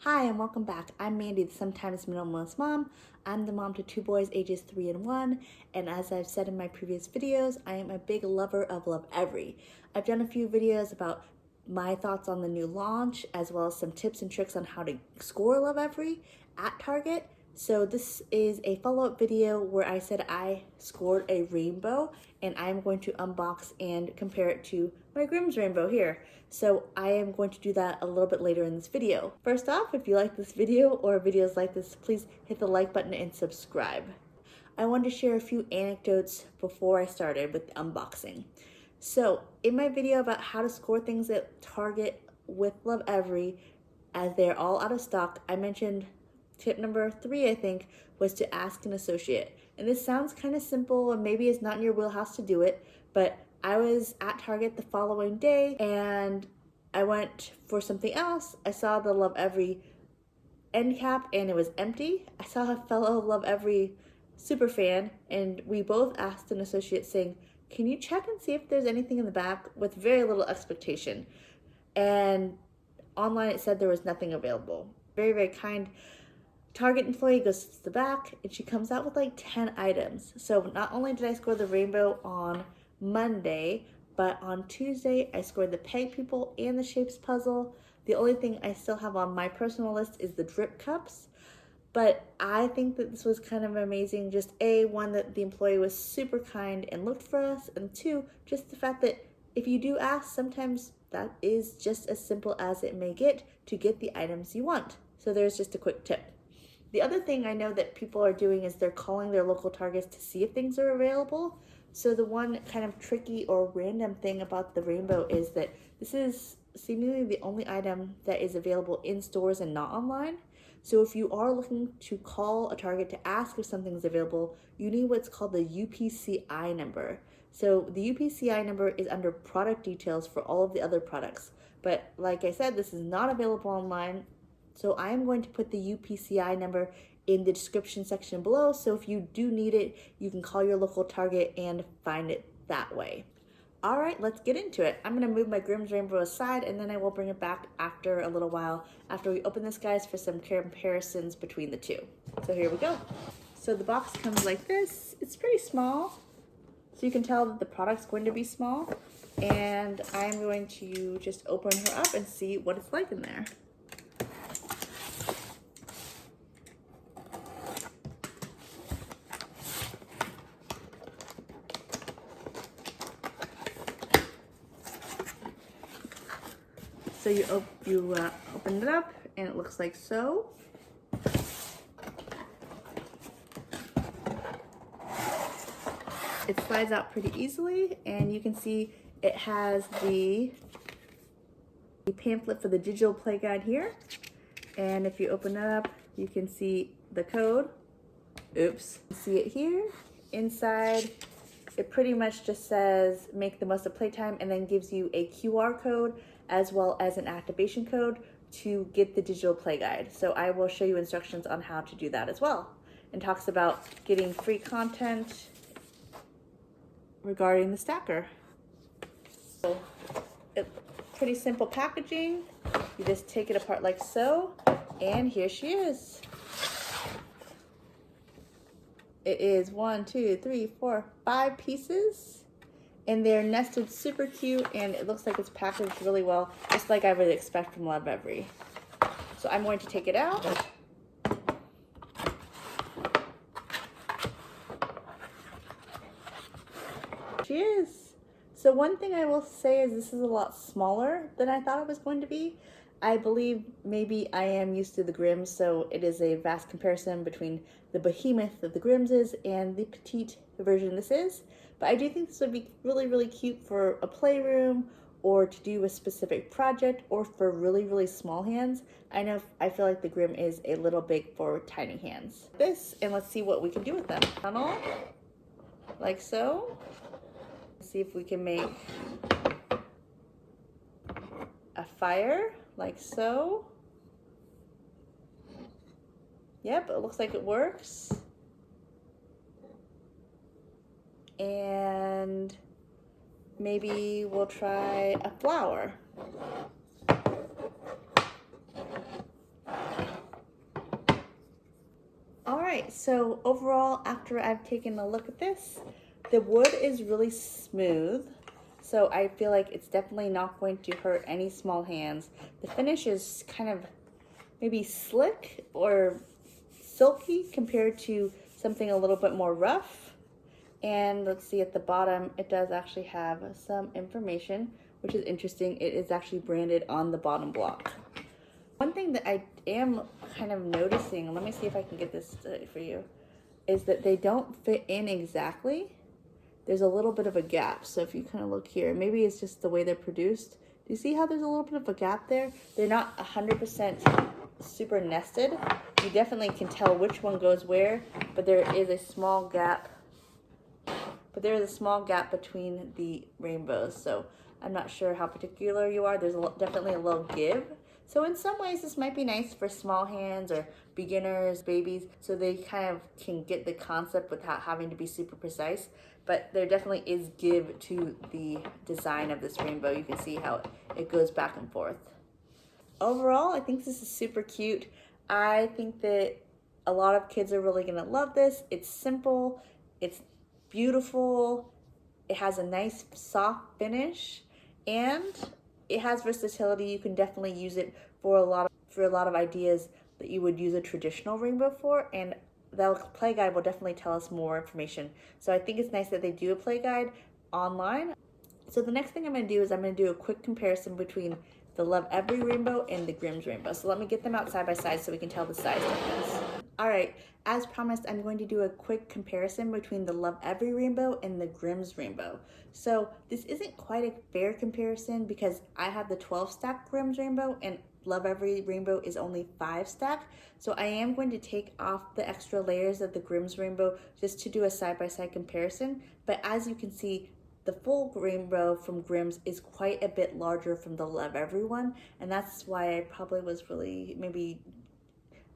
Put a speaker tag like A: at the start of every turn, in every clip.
A: Hi and welcome back. I'm Mandy, the sometimes minimalist mom. I'm the mom to two boys ages 3 and 1, and as I've said in my previous videos, I am a big lover of Lovevery. I've done a few videos about my thoughts on the new launch, as well as some tips and tricks on how to score Lovevery at Target. So this is a follow-up video where I said I scored a rainbow, and I'm going to unbox and compare it to my Grimm's rainbow here. So I am going to do that a little bit later in this video. First off, if you like this video or videos like this, please hit the like button and subscribe. I wanted to share a few anecdotes before I started with the unboxing. So in my video about how to score things at Target with Lovevery, as they're all out of stock, I mentioned tip number 3, I think, was to ask an associate. And this sounds kind of simple and maybe it's not in your wheelhouse to do it, but I was at Target the following day and I went for something else. I saw the Lovevery end cap and it was empty. I saw a fellow Lovevery super fan and we both asked an associate saying, "Can you check and see if there's anything in the back?" with very little expectation. And online it said there was nothing available. Very, very kind Target employee goes to the back and she comes out with like 10 items. So not only did I score the rainbow on Monday, but on Tuesday I scored the peg people and the shapes puzzle. The only thing I still have on my personal list is the drip cups. But I think that this was kind of amazing. Just one, that the employee was super kind and looked for us, and 2, just the fact that if you do ask, sometimes that is just as simple as it may get to get the items you want. So there's just a quick tip. The other thing I know that people are doing is they're calling their local Targets to see if things are available. So the one kind of tricky or random thing about the rainbow is that this is seemingly the only item that is available in stores and not online. So if you are looking to call a Target to ask if something's available, you need what's called the UPCI number. So the UPCI number is under product details for all of the other products. But like I said, this is not available online. So I am going to put the UPCI number in the description section below. So if you do need it, you can call your local Target and find it that way. All right, let's get into it. I'm gonna move my Grimm's Rainbow aside and then I will bring it back after a little while after we open this, guys, for some comparisons between the two. So here we go. So the box comes like this. It's pretty small. So you can tell that the product's going to be small. And I'm going to just open her up and see what it's like in there. So you open it up and it looks like so. It slides out pretty easily and you can see it has the pamphlet for the digital play guide here. And if you open it up, you can see the code. Oops. See it here. Inside, it pretty much just says make the most of playtime and then gives you a QR code as well as an activation code to get the digital play guide. So I will show you instructions on how to do that as well. And talks about getting free content regarding the stacker. So it's pretty simple packaging. You just take it apart like so, and here she is. It is 1, 2, 3, 4, 5 pieces. And they're nested super cute, and it looks like it's packaged really well, just like I would expect from Lovevery. So I'm going to take it out. She is. So one thing I will say is this is a lot smaller than I thought it was going to be. I believe maybe I am used to the Grimms, so it is a vast comparison between the behemoth that the Grimms is and the petite version this is. But I do think this would be really, really cute for a playroom or to do a specific project or for really, really small hands. I feel like the Grimm is a little big for tiny hands. This, and let's see what we can do with them. Tunnel, like so. See if we can make a fire, like so. Yep, it looks like it works. And maybe we'll try a flower. right, so overall, after I've taken a look at this, the wood is really smooth. So I feel like it's definitely not going to hurt any small hands. The finish is kind of maybe slick or silky compared to something a little bit more rough. And let's see, at the bottom, it does actually have some information, which is interesting. It is actually branded on the bottom block. One thing that I am kind of noticing, let me see if I can get this for you, is that they don't fit in exactly. There's a little bit of a gap. So if you kind of look here, maybe it's just the way they're produced. Do you see how there's a little bit of a gap there? They're not 100% super nested. You definitely can tell which one goes where, but there is a small gap. But there is a small gap between the rainbows. So I'm not sure how particular you are. There's definitely a little give. So in some ways, this might be nice for small hands or beginners, babies, so they kind of can get the concept without having to be super precise. But there definitely is give to the design of this rainbow. You can see how it goes back and forth. Overall, I think this is super cute. I think that a lot of kids are really gonna love this. It's simple, it's beautiful, it has a nice soft finish, and it has versatility. You can definitely use it for a lot of ideas that you would use a traditional rainbow for, and the play guide will definitely tell us more information. So I think it's nice that they do a play guide online. So the next thing I'm going to do is I'm going to do a quick comparison between the Lovevery Rainbow and the Grimm's Rainbow. So let me get them out side by side so we can tell the size difference. All right, as promised, I'm going to do a quick comparison between the Lovevery Rainbow and the Grimm's Rainbow. So this isn't quite a fair comparison because I have the 12 stack Grimm's Rainbow and Lovevery Rainbow is only 5 stack. So I am going to take off the extra layers of the Grimm's Rainbow just to do a side-by-side comparison. But as you can see, the full rainbow from Grimm's is quite a bit larger from the Lovevery one. And that's why I probably was really,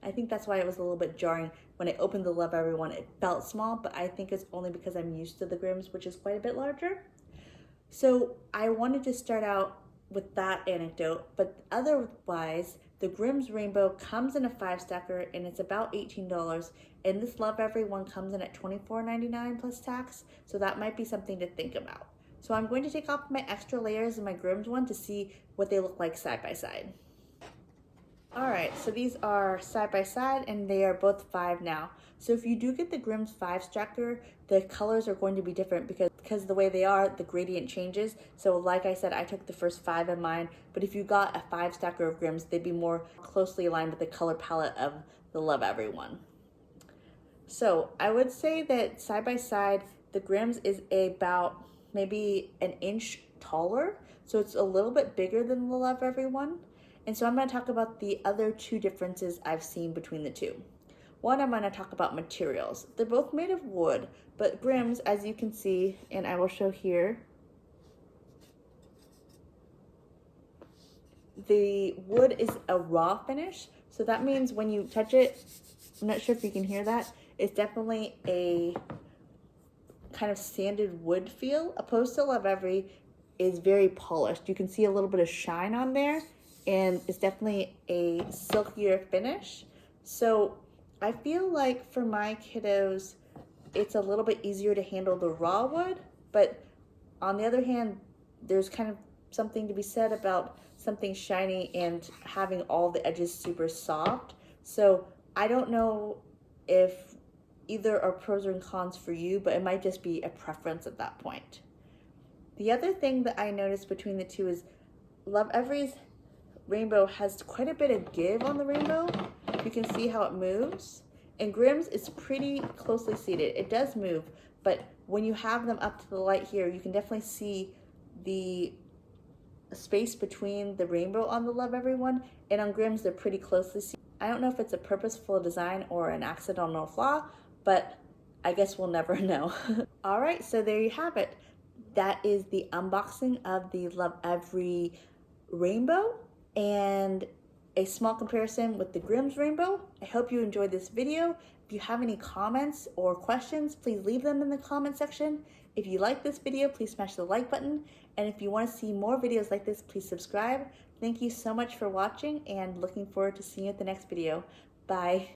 A: I think that's why it was a little bit jarring. When I opened the Lovevery one, it felt small, but I think it's only because I'm used to the Grimm's, which is quite a bit larger. So I wanted to start out with that anecdote, but otherwise, the Grimm's Rainbow comes in a 5 stacker and it's about $18, and this Lovevery one comes in at $24.99 plus tax, so that might be something to think about. So I'm going to take off my extra layers in my Grimm's one to see what they look like side by side. All right, so these are side by side and they are both 5 now. So if you do get the Grimm's 5 stacker, the colors are going to be different because the way they are, the gradient changes. So like I said, I took the first 5 in mine, but if you got a 5 stacker of Grimm's, they'd be more closely aligned with the color palette of the Lovevery one. So I would say that side by side, the Grimm's is about maybe an inch taller. So it's a little bit bigger than the Lovevery one. And so I'm going to talk about the other 2 differences I've seen between the 2. One, I'm going to talk about materials. They're both made of wood, but Grimm's, as you can see, and I will show here, the wood is a raw finish. So that means when you touch it, I'm not sure if you can hear that, it's definitely a kind of sanded wood feel, opposed to Lovevery is very polished. You can see a little bit of shine on there, and it's definitely a silkier finish. So I feel like for my kiddos, it's a little bit easier to handle the raw wood, but on the other hand, there's kind of something to be said about something shiny and having all the edges super soft. So I don't know if either are pros and cons for you, but it might just be a preference at that point. The other thing that I noticed between the 2 is Lovevery's Rainbow has quite a bit of give on the rainbow. You can see how it moves. And Grimm's is pretty closely seated. It does move, but when you have them up to the light here, you can definitely see the space between the rainbow on the Lovevery one, and on Grimm's they're pretty closely seated. I don't know if it's a purposeful design or an accidental flaw, but I guess we'll never know. All right, so there you have it. That is the unboxing of the Lovevery Rainbow and a small comparison with the Grimm's Rainbow. I hope you enjoyed this video. If you have any comments or questions, please leave them in the comment section. If you like this video, please smash the like button. And if you want to see more videos like this, please subscribe. Thank you so much for watching and looking forward to seeing you at the next video. Bye.